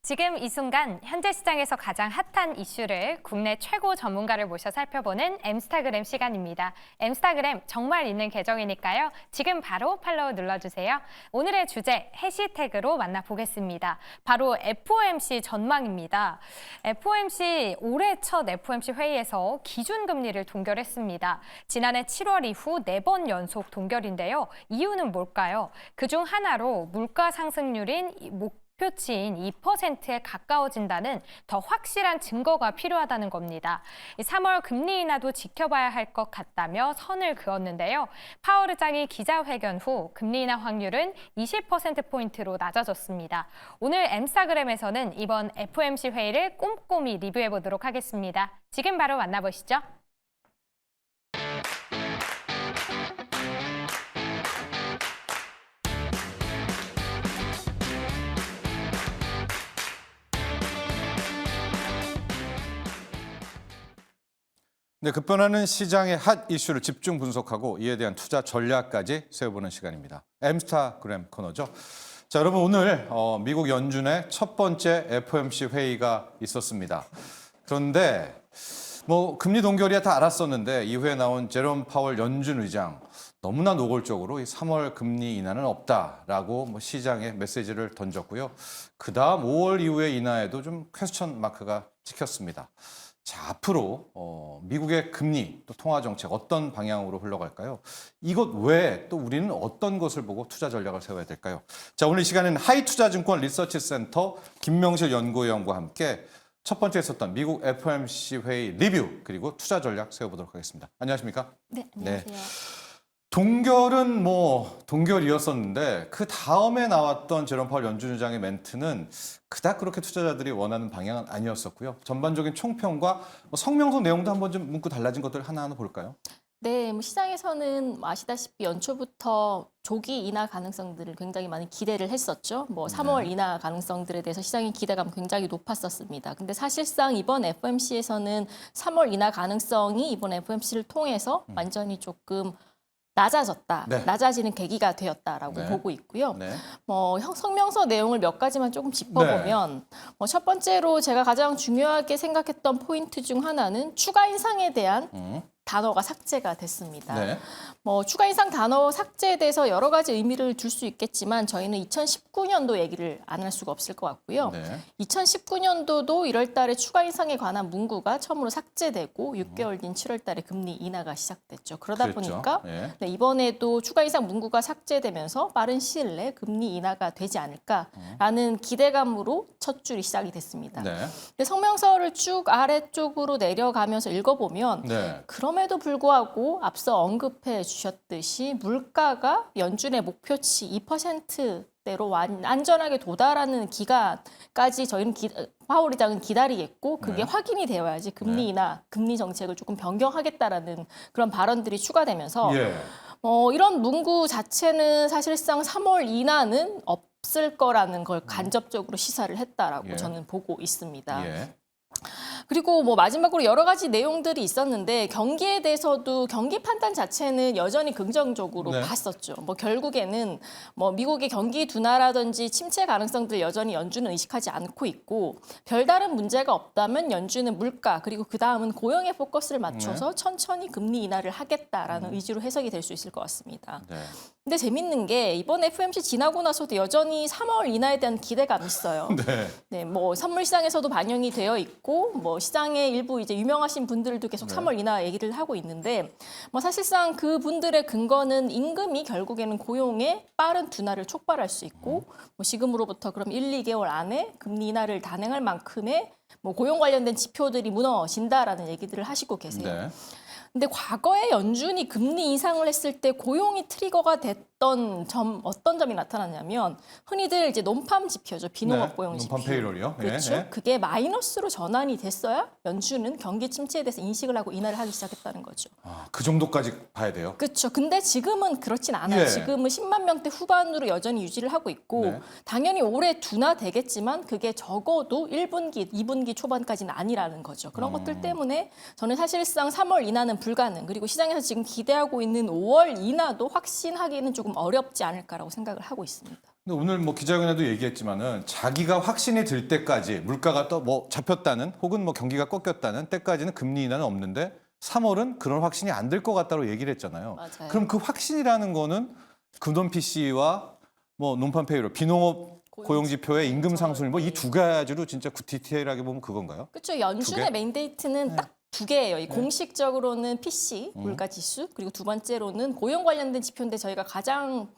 지금 이 순간 현재 시장에서 가장 핫한 이슈를 국내 최고 전문가를 모셔 살펴보는 엠스타그램 시간입니다. 엠스타그램 정말 있는 계정이니까요. 지금 바로 팔로우 눌러주세요. 오늘의 주제 해시태그로 만나보겠습니다. 바로 FOMC 전망입니다. FOMC 올해 첫 FOMC 회의에서 기준금리를 동결했습니다. 지난해 7월 이후 4번 연속 동결인데요. 이유는 뭘까요? 그중 하나로 물가 상승률인 목표치인 2%에 가까워진다는 더 확실한 증거가 필요하다는 겁니다. 3월 금리 인하도 지켜봐야 할 것 같다며 선을 그었는데요. 파월 의장이 기자회견 후 금리 인하 확률은 20%포인트로 낮아졌습니다. 오늘 엠스타그램에서는 이번 FOMC 회의를 꼼꼼히 리뷰해 보도록 하겠습니다. 지금 바로 만나보시죠. 네, 급변하는 시장의 핫 이슈를 집중 분석하고 이에 대한 투자 전략까지 세워보는 시간입니다. 엠스타그램 코너죠. 자, 여러분 오늘 미국 연준의 첫 번째 FOMC 회의가 있었습니다. 그런데 금리 동결이야 다 알았었는데 이후에 나온 제롬 파월 연준 의장 너무나 노골적으로 이 3월 금리 인하는 없다라고 시장에 메시지를 던졌고요. 그다음 5월 이후의 인하에도 좀 퀘스천 마크가 찍혔습니다. 자, 앞으로 미국의 금리 또 통화 정책 어떤 방향으로 흘러갈까요? 이것 외에 또 우리는 어떤 것을 보고 투자 전략을 세워야 될까요? 자, 오늘 이 시간에는 하이투자증권 리서치 센터 김명실 연구위원과 함께 첫 번째 있었던 미국 FOMC 회의 리뷰 그리고 투자 전략 세워보도록 하겠습니다. 안녕하십니까? 네, 안녕하세요. 네. 동결은 동결이었었는데 그 다음에 나왔던 제롬 파월 연준 의장의 멘트는 그닥 그렇게 투자자들이 원하는 방향은 아니었었고요. 전반적인 총평과 성명서 내용도 한번 좀 문구 달라진 것들 하나하나 볼까요? 네, 시장에서는 아시다시피 연초부터 조기 인하 가능성들을 굉장히 많이 기대를 했었죠. 3월 인하 가능성들에 대해서 시장의 기대감 굉장히 높았었습니다. 근데 사실상 이번 FOMC에서는 3월 인하 가능성이 이번 FOMC를 통해서 완전히 조금 낮아졌다, 네. 낮아지는 계기가 되었다라고 네. 보고 있고요. 네. 성명서 내용을 몇 가지만 조금 짚어보면 첫 번째로 제가 가장 중요하게 생각했던 포인트 중 하나는 추가 인상에 대한 단어가 삭제가 됐습니다. 네. 추가 인상 단어 삭제에 대해서 여러 가지 의미를 줄 수 있겠지만 저희는 2019년도 얘기를 안 할 수가 없을 것 같고요. 네. 2019년도도 1월 달에 추가 인상에 관한 문구가 처음으로 삭제되고 6개월 뒤인 7월 달에 금리 인하가 시작됐죠. 그러다 그랬죠. 보니까 네. 이번에도 추가 인상 문구가 삭제되면서 빠른 시일 내에 금리 인하가 되지 않을까라는 기대감으로 첫 줄이 시작이 됐습니다. 네. 근데 성명서를 쭉 아래쪽으로 내려가면서 읽어보면 네. 그럼에도 불구하고 앞서 언급해 주셨듯이 물가가 연준의 목표치 2%대로 안전하게 도달하는 기간까지 저희는 파월 의장은 기다리겠고 그게 확인이 되어야지 금리 인하, 금리 정책을 조금 변경하겠다라는 그런 발언들이 추가되면서 이런 문구 자체는 사실상 3월 인하는 없을 거라는 걸 간접적으로 시사를 했다라고 저는 보고 있습니다. 그리고 마지막으로 여러 가지 내용들이 있었는데 경기에 대해서도 경기 판단 자체는 여전히 긍정적으로 봤었죠. 결국에는 미국의 경기 둔화라든지 침체 가능성들 여전히 연준은 의식하지 않고 있고 별다른 문제가 없다면 연준은 물가 그리고 그 다음은 고용에 포커스를 맞춰서 천천히 금리 인하를 하겠다라는 의지로 해석이 될 수 있을 것 같습니다. 근데 재밌는 게 이번 FOMC 지나고 나서도 여전히 3월 인하에 대한 기대감이 있어요. 선물 시장에서도 반영이 되어 있고 시장의 일부 이제 유명하신 분들도 계속 3월 인하 얘기를 하고 있는데 사실상 그 분들의 근거는 임금이 결국에는 고용의 빠른 둔화를 촉발할 수 있고 지금으로부터 그럼 1, 2개월 안에 금리 인하를 단행할 만큼의 고용 관련된 지표들이 무너진다라는 얘기들을 하시고 계세요. 근데 과거에 연준이 금리 인상을 했을 때 고용이 트리거가 됐던 어떤 점이 나타났냐면 흔히들 이제 논팜 지표죠. 비농업 고용 지표. 논팜 페이롤이요. 그렇죠. 그게 마이너스로 전환이 됐어야 연준은 경기 침체에 대해서 인식을 하고 인하를 하기 시작했다는 거죠. 그 정도까지 봐야 돼요? 그렇죠. 근데 지금은 그렇진 않아요. 지금은 10만 명대 후반으로 여전히 유지를 하고 있고 당연히 올해 둔화되겠지만 그게 적어도 1분기, 2분기 초반까지는 아니라는 거죠. 그런 것들 때문에 저는 사실상 3월 인하는 불가능 그리고 시장에서 지금 기대하고 있는 5월 인하도 확신하기는 조금 어렵지 않을까라고 생각을 하고 있습니다. 근데 오늘 뭐 기자회견에도 얘기했지만은 자기가 확신이 들 때까지 물가가 또 뭐 잡혔다는 혹은 뭐 경기가 꺾였다는 때까지는 금리 인하는 없는데 3월은 그런 확신이 안 들 것 같다고 얘기를 했잖아요. 맞아요. 그럼 그 확신이라는 거는 금돈 PC와 뭐 논판 페이로 비농업 고용지표의 임금 상승 뭐 이 두 가지로 진짜 디테일하게 보면 그건가요? 그렇죠. 두 개? 연준의 맨데이트는 딱 두 개예요. 이 네. 공식적으로는 PC 물가 지수 그리고 두 번째로는 고용 관련된 지표인데 저희가 가장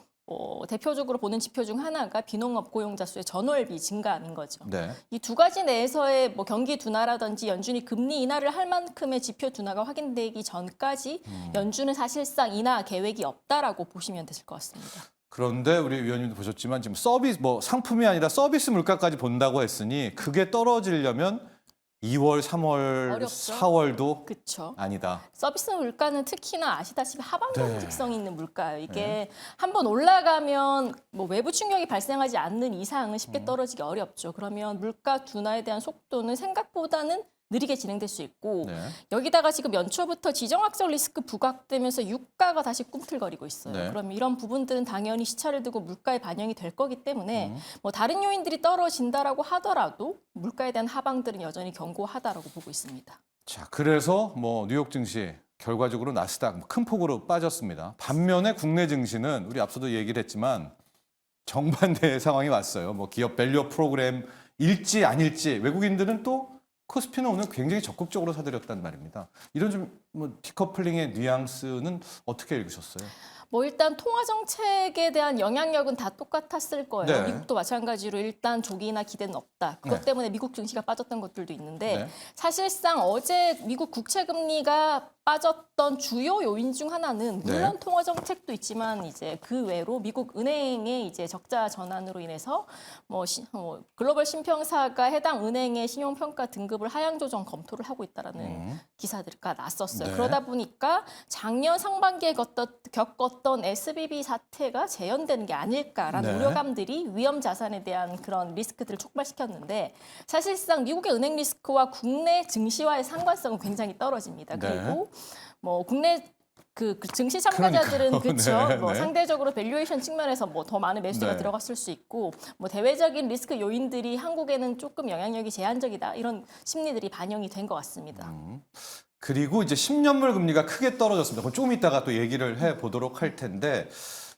대표적으로 보는 지표 중 하나가 비농업 고용자 수의 전월비 증가인 거죠. 네. 이 두 가지 내에서의 뭐 경기 둔화라든지 연준이 금리 인하를 할 만큼의 지표 둔화가 확인되기 전까지 연준은 사실상 인하 계획이 없다라고 보시면 되실 것 같습니다. 그런데 우리 위원님도 보셨지만 지금 서비스 뭐 상품이 아니라 서비스 물가까지 본다고 했으니 그게 떨어지려면 2월, 3월, 어렵죠. 4월도 그렇죠. 아니다. 서비스 물가는 특히나 아시다시피 하방적 네. 특성이 있는 물가예요. 이게 한번 올라가면 뭐 외부 충격이 발생하지 않는 이상은 쉽게 떨어지기 어렵죠. 그러면 물가 둔화에 대한 속도는 생각보다는 느리게 진행될 수 있고 네. 여기다가 지금 연초부터 지정학적 리스크 부각되면서 유가가 다시 꿈틀거리고 있어요. 네. 그러면 이런 부분들은 당연히 시차를 두고 물가에 반영이 될 거기 때문에 뭐 다른 요인들이 떨어진다라고 하더라도 물가에 대한 하방들은 여전히 견고하다라고 보고 있습니다. 자, 그래서 뭐 뉴욕 증시 결과적으로 나스닥 큰 폭으로 빠졌습니다. 반면에 국내 증시는 우리 앞서도 얘기를 했지만 정반대의 상황이 왔어요. 뭐 기업 밸류 프로그램 일지 아닐지 외국인들은 또 코스피는 오늘 굉장히 적극적으로 사들였단 말입니다. 이런 좀 뭐 디커플링의 뉘앙스는 어떻게 읽으셨어요? 뭐 일단 통화 정책에 대한 영향력은 다 똑같았을 거예요. 네. 미국도 마찬가지로 일단 조기나 기대는 없다. 그것 네. 때문에 미국 증시가 빠졌던 것들도 있는데 네. 사실상 어제 미국 국채 금리가 빠졌던 주요 요인 중 하나는 물론 네. 통화 정책도 있지만 이제 그 외로 미국 은행의 이제 적자 전환으로 인해서 글로벌 신평사가 해당 은행의 신용 평가 등급을 하향 조정 검토를 하고 있다라는 기사들가 났었어요. 네. 그러다 보니까 작년 상반기에 겪었던 SVB 사태가 재현되는 게 아닐까라는 네. 우려감들이 위험 자산에 대한 그런 리스크들을 촉발시켰는데 사실상 미국의 은행 리스크와 국내 증시와의 상관성은 굉장히 떨어집니다. 네. 그리고 뭐 국내 그 증시 참가자들은 그러니까요. 그렇죠. 네, 뭐 네. 상대적으로 밸류에이션 측면에서 뭐 더 많은 매수가 네. 들어갔을 수 있고 뭐 대외적인 리스크 요인들이 한국에는 조금 영향력이 제한적이다 이런 심리들이 반영이 된 것 같습니다. 그리고 이제 10년물 금리가 크게 떨어졌습니다. 그건 조금 이따가 또 얘기를 해보도록 할 텐데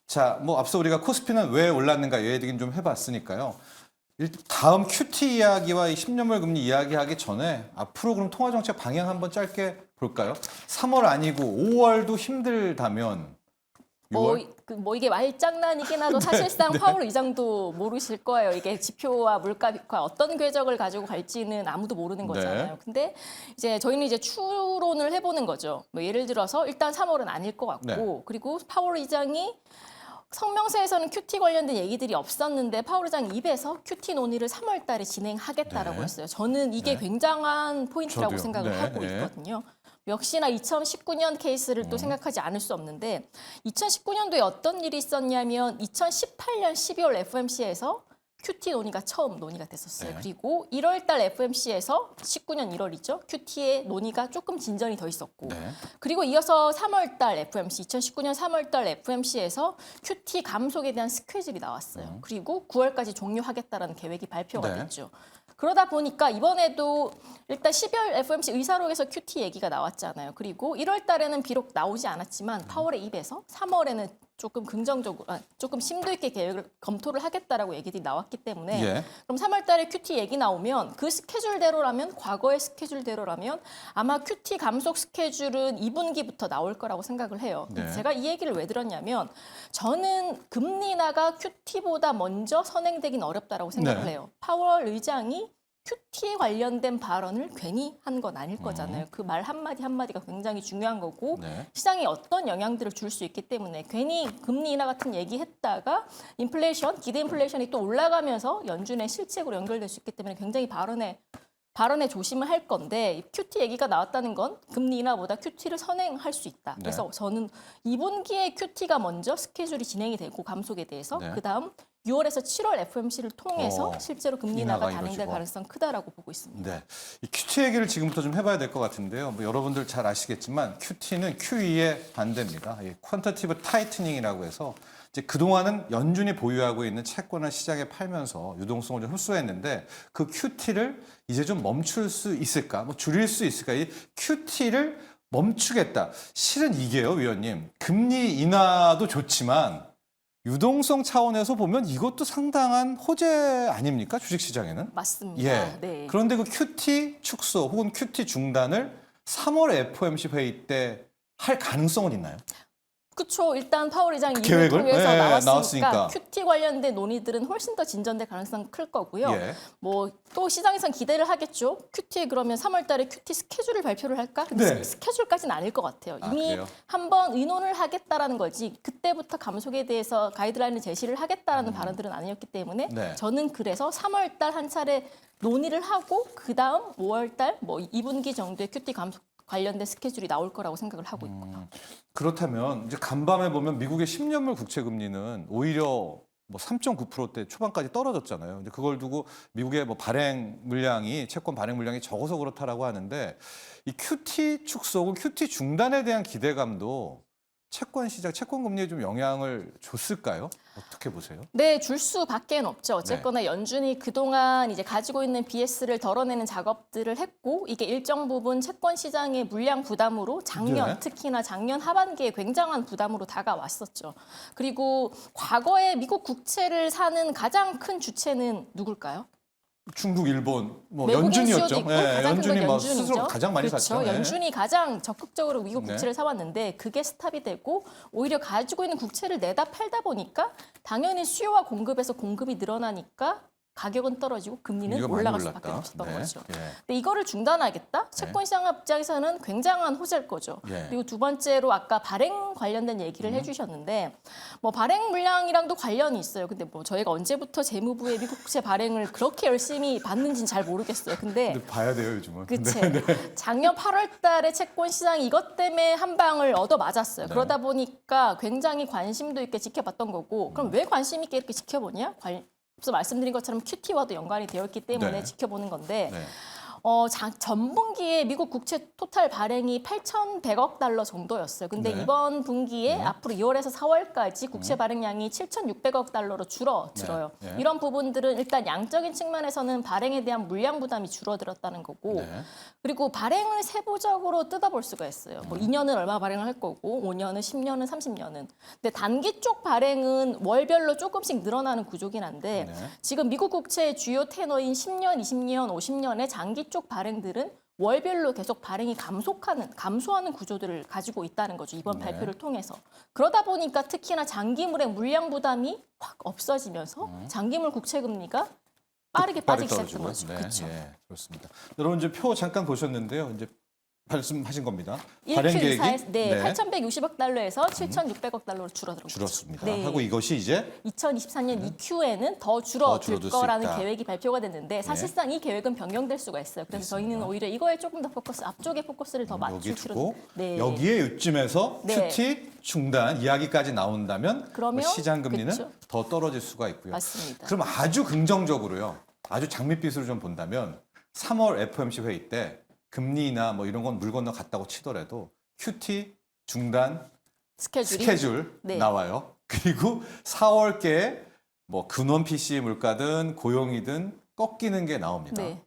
자, 뭐 앞서 우리가 코스피는 왜 올랐는가 얘기는 좀 해봤으니까요. 다음 QT 이야기와 이 10년물 금리 이야기하기 전에 앞으로 그럼 통화정책 방향 한번 짧게 볼까요? 3월 아니고 5월도 힘들다면 6월? 뭐 이게 말장난이긴 하도 사실상 파월 의장도 모르실 거예요. 이게 지표와 물가가 어떤 궤적을 가지고 갈지는 아무도 모르는 거잖아요. 네. 근데 이제 저희는 이제 추론을 해보는 거죠. 뭐 예를 들어서 일단 3월은 아닐 것 같고 네. 그리고 파월 의장이 성명서에서는 QT 관련된 얘기들이 없었는데 파월 의장 입에서 QT 논의를 3월 달에 진행하겠다라고 네. 했어요. 저는 이게 네. 굉장한 포인트라고 저도요. 생각을 네, 하고 네. 있거든요. 역시나 2019년 케이스를 또 생각하지 않을 수 없는데 2019년도에 어떤 일이 있었냐면 2018년 12월 FOMC에서 QT 논의가 처음 논의가 됐었어요. 네. 그리고 1월 달 FOMC에서 19년 1월이죠. QT의 논의가 조금 진전이 더 있었고 네. 그리고 이어서 3월 달 FOMC, 2019년 3월 달 FOMC에서 QT 감속에 대한 스케줄이 나왔어요. 그리고 9월까지 종료하겠다라는 계획이 발표가 네. 됐죠. 그러다 보니까 이번에도 일단 12월 FOMC 의사록에서 QT 얘기가 나왔잖아요. 그리고 1월 달에는 비록 나오지 않았지만 파월의 입에서 3월에는 조금 긍정적으로, 조금 심도 있게 계획을 검토를 하겠다라고 얘기들이 나왔기 때문에 예. 그럼 3월 달에 QT 얘기 나오면 그 스케줄대로라면 과거의 스케줄대로라면 아마 QT 감속 스케줄은 2분기부터 나올 거라고 생각을 해요. 네. 제가 이 얘기를 왜 들었냐면 저는 금리 인하가 QT보다 먼저 선행되긴 어렵다라고 생각을 네. 해요. 파월 의장이 QT에 관련된 발언을 괜히 한 건 아닐 거잖아요. 그 말 한마디 한마디가 굉장히 중요한 거고 네. 시장에 어떤 영향들을 줄 수 있기 때문에 괜히 금리 인하 같은 얘기했다가 인플레이션, 기대 인플레이션이 또 올라가면서 연준의 실책으로 연결될 수 있기 때문에 굉장히 발언에 조심을 할 건데 QT 얘기가 나왔다는 건 금리 인하보다 QT를 선행할 수 있다. 네. 그래서 저는 2분기에 QT가 먼저 스케줄이 진행이 되고 감속에 대해서 네. 그다음 6월에서 7월 FOMC를 통해서 실제로 금리 인하가 인하가 단행될 이루어지고. 가능성 크다라고 보고 있습니다. 네, 이 QT 얘기를 지금부터 좀 해봐야 될 것 같은데요. 뭐 여러분들 잘 아시겠지만 QT는 QE의 반대입니다. 이 퀀터티브 타이트닝이라고 해서 이제 그동안은 연준이 보유하고 있는 채권을 시장에 팔면서 유동성을 좀 흡수했는데 그 QT를 이제 좀 멈출 수 있을까? 뭐 줄일 수 있을까? 이 QT를 멈추겠다. 실은 이게요, 위원님. 금리 인하도 좋지만 유동성 차원에서 보면 이것도 상당한 호재 아닙니까? 주식시장에는? 맞습니다. 예. 네. 그런데 그 QT 축소 혹은 QT 중단을 3월 FOMC 회의 때 할 가능성은 있나요? 그렇죠. 일단 파월 의장이 그 이를 계획을? 통해서 네, 나왔으니까, 나왔으니까. QT 관련된 논의들은 훨씬 더 진전될 가능성이 클 거고요. 예. 뭐 또 시장에선 기대를 하겠죠. QT 그러면 3월 달에 QT 스케줄을 발표를 할까? 근데 네. 스케줄까지는 아닐 것 같아요. 아, 이미 그래요? 한번 의논을 하겠다라는 거지 그때부터 감속에 대해서 가이드라인을 제시를 하겠다라는 발언들은 아니었기 때문에 네. 저는 그래서 3월 달 한 차례 논의를 하고 그다음 5월 달 뭐 2분기 정도에 QT 감속 관련된 스케줄이 나올 거라고 생각을 하고 있고요. 그렇다면 이제 간밤에 보면 미국의 10년물 국채 금리는 오히려 뭐 3.9%대 초반까지 떨어졌잖아요. 근데 그걸 두고 미국의 뭐 발행 물량이 채권 발행 물량이 적어서 그렇다라고 하는데 이 QT 축소 혹은 QT 중단에 대한 기대감도 채권 시장, 채권 금리에 좀 영향을 줬을까요? 어떻게 보세요? 네, 줄 수밖에 없죠. 어쨌거나 연준이 그동안 이제 가지고 있는 BS를 덜어내는 작업들을 했고 이게 일정 부분 채권 시장의 물량 부담으로 작년, 네. 특히나 작년 하반기에 굉장한 부담으로 다가왔었죠. 그리고 과거에 미국 국채를 사는 가장 큰 주체는 누굴까요? 중국, 일본, 뭐 외국인 연준이었죠. 수요도 있고 예, 가장 큰 연준이 건 뭐 연준이죠. 스스로 가장 많이 그렇죠. 샀죠. 예. 연준이 가장 적극적으로 미국 네. 국채를 사왔는데 그게 스탑이 되고 오히려 가지고 있는 국채를 내다 팔다 보니까 당연히 수요와 공급에서 공급이 늘어나니까 가격은 떨어지고 금리는 금리가 많이 올라갈 수밖에 올랐다. 없었던 네. 거죠. 예. 근데 이거를 중단하겠다? 채권 시장 입장에서는 굉장한 호재일 거죠. 예. 그리고 두 번째로 아까 발행 관련된 얘기를 해주셨는데 뭐 발행 물량이랑도 관련이 있어요. 근데 뭐 저희가 언제부터 재무부의 미국 국채 발행을 그렇게 열심히 받는지는 잘 모르겠어요. 근데 봐야 돼요, 요즘은. 그치. 네. 작년 8월 달에 채권 시장이 이것 때문에 한 방을 얻어 맞았어요. 네. 그러다 보니까 굉장히 관심도 있게 지켜봤던 거고 그럼 왜 관심 있게 이렇게 지켜보냐? 앞서 말씀드린 것처럼 QT와도 연관이 되어 있기 때문에 네. 지켜보는 건데 네. 전분기에 미국 국채 토탈 발행이 8,100억 달러 정도였어요. 근데 네. 이번 분기에 앞으로 2월에서 4월까지 국채 발행량이 7,600억 달러로 줄어들어요. 네. 네. 이런 부분들은 일단 양적인 측면에서는 발행에 대한 물량 부담이 줄어들었다는 거고 네. 그리고 발행을 세부적으로 뜯어볼 수가 있어요. 뭐 2년은 얼마 발행을 할 거고 5년은 10년은 30년은. 근데 단기 쪽 발행은 월별로 조금씩 늘어나는 구조긴 한데 네. 지금 미국 국채의 주요 테너인 10년, 20년, 50년의 장기 쪽 발행들은 월별로 계속 발행이 감소하는 구조들을 가지고 있다는 거죠. 이번 네. 발표를 통해서. 그러다 보니까 특히나 장기물의 물량 부담이 확 없어지면서 장기물 국채 금리가 빠르게 빠지기 시작한 거죠. 네, 그렇죠. 예, 그렇습니다. 여러분 이제 표 잠깐 보셨는데요. 이제 말씀하신 겁니다. 1Q 발행 계획이 이사에서 8,160억 달러에서 7,600억 달러로 줄어들었고 줄었습니다. 네. 하고 이것이 이제 2024년 2Q에는 더 줄어들 줄어들 수 거라는 있다. 계획이 발표가 됐는데 사실상 이 계획은 변경될 수가 있어요. 그래서 저희는 오히려 이거에 조금 더 앞쪽에 포커스를 더 여기 맞출 두고 필요는 네. 여기에 이쯤에서 네. QT 중단 이야기까지 나온다면 그러면 시장 금리는 그쵸. 더 떨어질 수가 있고요. 맞습니다. 그럼 아주 긍정적으로요. 아주 장밋빛으로 좀 본다면 3월 FOMC 회의 때 금리나 뭐 이런 건 물 건너 갔다고 치더라도 QT 중단 스케줄 네. 나와요. 그리고 4월께 뭐 근원 PC 물가든 고용이든 꺾이는 게 나옵니다. 네.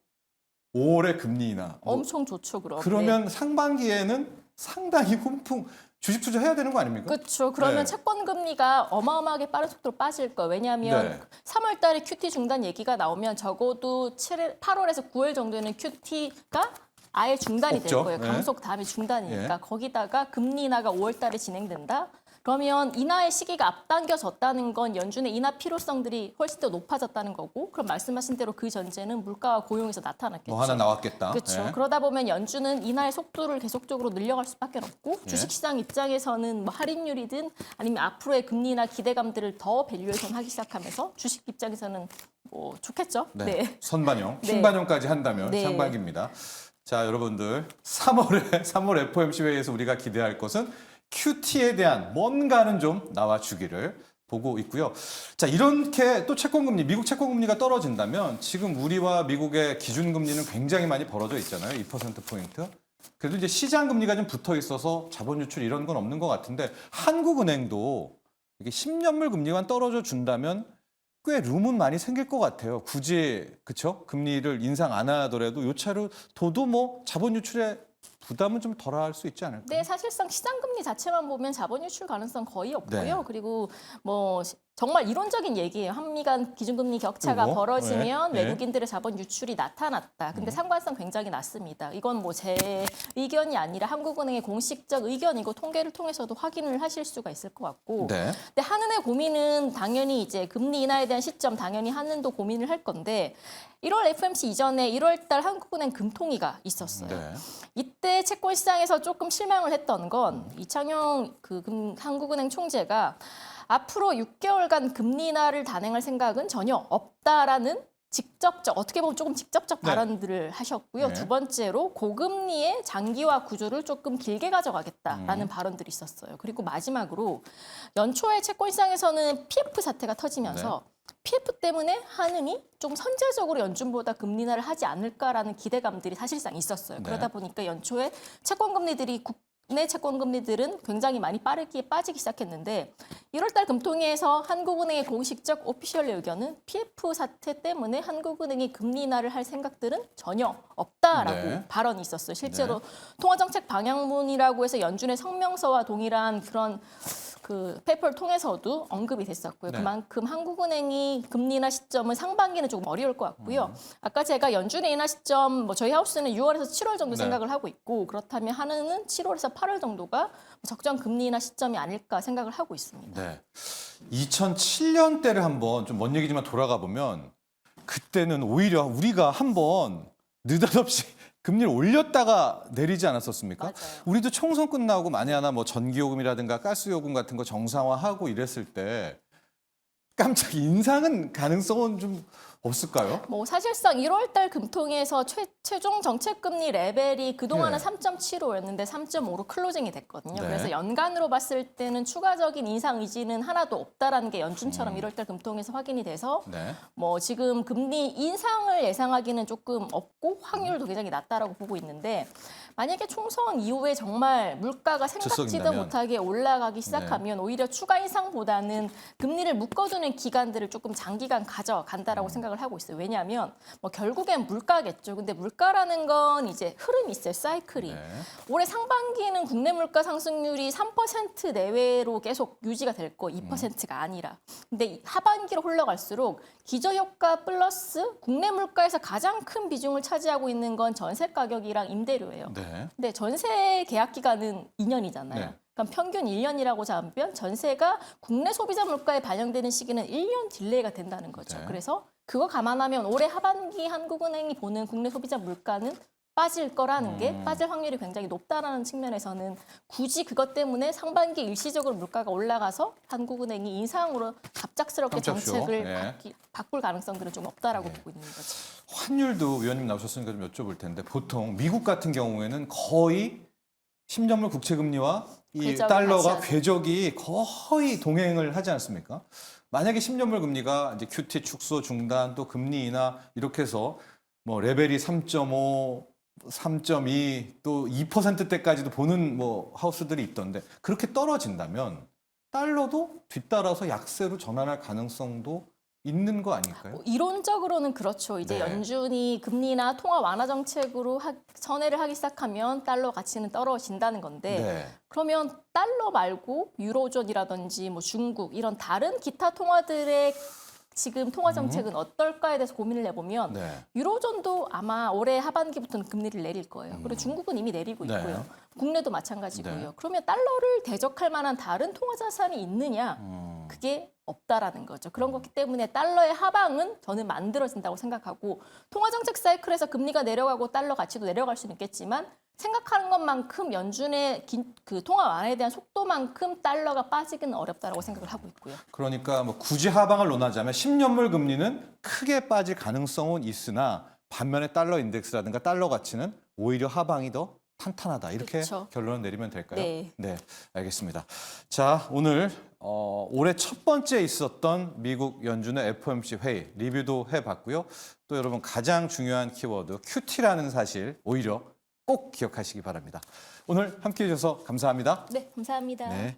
5월에 금리 인하. 뭐 엄청 좋죠, 그럼. 그러면 상반기에는 상당히 훈풍 주식 투자해야 되는 거 아닙니까? 그렇죠. 그러면 네. 채권 금리가 어마어마하게 빠른 속도로 빠질 거예요. 왜냐하면 네. 3월 달에 QT 중단 얘기가 나오면 적어도 8월에서 9월 정도에는 QT가 아예 중단이 없죠. 될 거예요. 네. 감속 다음에 중단이니까. 예. 거기다가 금리 인하가 5월 달에 진행된다. 그러면 인하의 시기가 앞당겨졌다는 건 연준의 인하 필요성들이 훨씬 더 높아졌다는 거고 그럼 말씀하신 대로 그 전제는 물가와 고용에서 나타났겠죠. 뭐 하나 나왔겠다. 그렇죠. 예. 그러다 보면 연준은 인하의 속도를 계속적으로 늘려갈 수밖에 없고 예. 주식시장 입장에서는 뭐 할인율이든 아니면 앞으로의 금리나 기대감들을 더 밸류에이션 하기 시작하면서 주식 입장에서는 뭐 좋겠죠. 네. 선반영, 네. 신반영까지 한다면 네. 상반기입니다. 자, 여러분들 3월 FOMC 회의에서 우리가 기대할 것은 QT에 대한 뭔가는 좀 나와주기를 보고 있고요. 자, 이렇게 또 채권금리, 미국 채권금리가 떨어진다면 지금 우리와 미국의 기준금리는 굉장히 많이 벌어져 있잖아요. 2%포인트. 그래도 이제 시장금리가 좀 붙어 있어서 자본 유출 이런 건 없는 것 같은데 한국은행도 이게 10년물 금리만 떨어져 준다면 꽤 룸은 많이 생길 것 같아요. 굳이 그쵸? 금리를 인상 안 하더라도 요 차로 둬도 뭐 자본 유출에 부담은 좀 덜할 수 있지 않을까요? 네, 사실상 시장 금리 자체만 보면 자본 유출 가능성 거의 없고요. 네. 그리고 뭐 정말 이론적인 얘기예요. 한미 간 기준금리 격차가 그리고, 벌어지면 네, 네. 외국인들의 자본 유출이 나타났다. 근데 상관성 굉장히 낮습니다. 이건 뭐 제 의견이 아니라 한국은행의 공식적 의견이고 통계를 통해서도 확인을 하실 수가 있을 것 같고. 네. 근데 한은의 고민은 당연히 이제 금리 인하에 대한 시점 당연히 한은도 고민을 할 건데 1월 FOMC 이전에 1월 달 한국은행 금통위가 있었어요. 네. 이때 채권 시장에서 조금 실망을 했던 건 이창용 한국은행 총재가 앞으로 6개월간 금리 인하를 단행할 생각은 전혀 없다라는 직접적 어떻게 보면 조금 직접적 네. 발언들을 하셨고요. 네. 두 번째로 고금리의 장기화 구조를 조금 길게 가져가겠다라는 발언들이 있었어요. 그리고 마지막으로 연초에 채권 시장에서는 PF 사태가 터지면서 PF 때문에 한은이 좀 선제적으로 연준보다 금리 인하를 하지 않을까라는 기대감들이 사실상 있었어요. 네. 그러다 보니까 연초에 채권 금리들이 국내 채권 금리들은 굉장히 많이 빠르게 빠지기 시작했는데 1월 달 금통위에서 한국은행의 공식적 오피셜 의견은 PF 사태 때문에 한국은행이 금리 인하를 할 생각들은 전혀 없다라고 네. 발언이 있었어요. 실제로 통화정책 방향문이라고 해서 연준의 성명서와 동일한 그런 그 페이퍼를 통해서도 언급이 됐었고요. 네. 그만큼 한국은행이 금리 인하 시점은 상반기는 조금 어려울 것 같고요. 아까 제가 연준의 인하 시점 뭐 저희 하우스는 6월에서 7월 정도 네. 생각을 하고 있고 그렇다면 한은은 7월에서 8월 정도가 적정 금리 인하 시점이 아닐까 생각을 하고 있습니다. 네. 2007년 때를 한번 좀 먼 얘기지만 돌아가 보면 그때는 오히려 우리가 한번 느닷없이 금리를 올렸다가 내리지 않았었습니까? 맞아요. 우리도 총선 끝나고 만에 하나 뭐 전기요금이라든가 가스요금 같은 거 정상화하고 이랬을 때 깜짝 인상은 가능성은 좀 없을까요? 뭐 사실상 1월 달 금통위에서 최종 정책 금리 레벨이 그동안은 네. 3.75였는데 3.5로 클로징이 됐거든요. 네. 그래서 연간으로 봤을 때는 추가적인 인상 의지는 하나도 없다라는 게 연준처럼 1월 달 금통위에서 확인이 돼서 네. 뭐 지금 금리 인상을 예상하기는 조금 없고 확률도 굉장히 낮다라고 보고 있는데 만약에 총선 이후에 정말 물가가 생각지도 들썩인다면. 못하게 올라가기 시작하면 오히려 추가 인상보다는 금리를 묶어두는 기간들을 조금 장기간 가져간다라고 생각을 하고 있어요. 왜냐하면 뭐 결국엔 물가겠죠. 근데 물가라는 건 이제 흐름이 있어요. 사이클이. 네. 올해 상반기에는 국내 물가 상승률이 3% 내외로 계속 유지가 될 거, 2%가 아니라. 근데 이 하반기로 흘러갈수록 기저효과 플러스 국내 물가에서 가장 큰 비중을 차지하고 있는 건 전세 가격이랑 임대료예요. 네. 근데 전세 계약 기간은 2년이잖아요. 네. 그럼 평균 1년이라고 잡으면 전세가 국내 소비자 물가에 반영되는 시기는 1년 딜레이가 된다는 거죠. 네. 그래서 그거 감안하면 올해 하반기 한국은행이 보는 국내 소비자 물가는 빠질 거라는 게 빠질 확률이 굉장히 높다라는 측면에서는 굳이 그것 때문에 상반기 일시적으로 물가가 올라가서 한국은행이 인상으로 갑작스럽게 깜짝쇼. 정책을 네. 바꿀 가능성들은 좀 없다라고 보고 있는 거죠. 환율도 위원님 나오셨으니까 좀 여쭤볼 텐데 보통 미국 같은 경우에는 거의 10년물 국채금리와 이 궤적을 달러가 같이 하죠. 궤적이 거의 동행을 하지 않습니까? 만약에 10년물 금리가 이제 QT 축소 중단 또 금리 인하 이렇게 해서 뭐 레벨이 3.5, 3.2 또 2%대까지도 보는 뭐 하우스들이 있던데 그렇게 떨어진다면 달러도 뒤따라서 약세로 전환할 가능성도 있는 거 아닐까요? 뭐 이론적으로는 그렇죠. 이제 네. 연준이 금리나 통화 완화 정책으로 선회를 하기 시작하면 달러 가치는 떨어진다는 건데 네. 그러면 달러 말고 유로존이라든지 뭐 중국 이런 다른 기타 통화들의 지금 통화 정책은 어떨까에 대해서 고민을 해보면 네. 유로존도 아마 올해 하반기부터는 금리를 내릴 거예요. 그리고 중국은 이미 내리고 네. 있고요. 국내도 마찬가지고요. 네. 그러면 달러를 대적할 만한 다른 통화 자산이 있느냐? 그게 없다라는 거죠. 그런 거기 때문에 달러의 하방은 저는 만들어진다고 생각하고 통화정책 사이클에서 금리가 내려가고 달러 가치도 내려갈 수는 있겠지만 생각하는 것만큼 연준의 그 통화 완화에 대한 속도만큼 달러가 빠지기는 어렵다라고 생각을 하고 있고요. 그러니까 뭐 굳이 하방을 논하자면 10년물 금리는 크게 빠질 가능성은 있으나 반면에 달러 인덱스라든가 달러 가치는 오히려 하방이 더 탄탄하다. 이렇게 그렇죠. 결론을 내리면 될까요? 네. 알겠습니다. 자, 오늘 올해 첫 번째 있었던 미국 연준의 FOMC 회의 리뷰도 해봤고요. 또 여러분 가장 중요한 키워드 QT라는 사실 오히려 꼭 기억하시기 바랍니다. 오늘 함께해 주셔서 감사합니다. 네, 감사합니다. 네.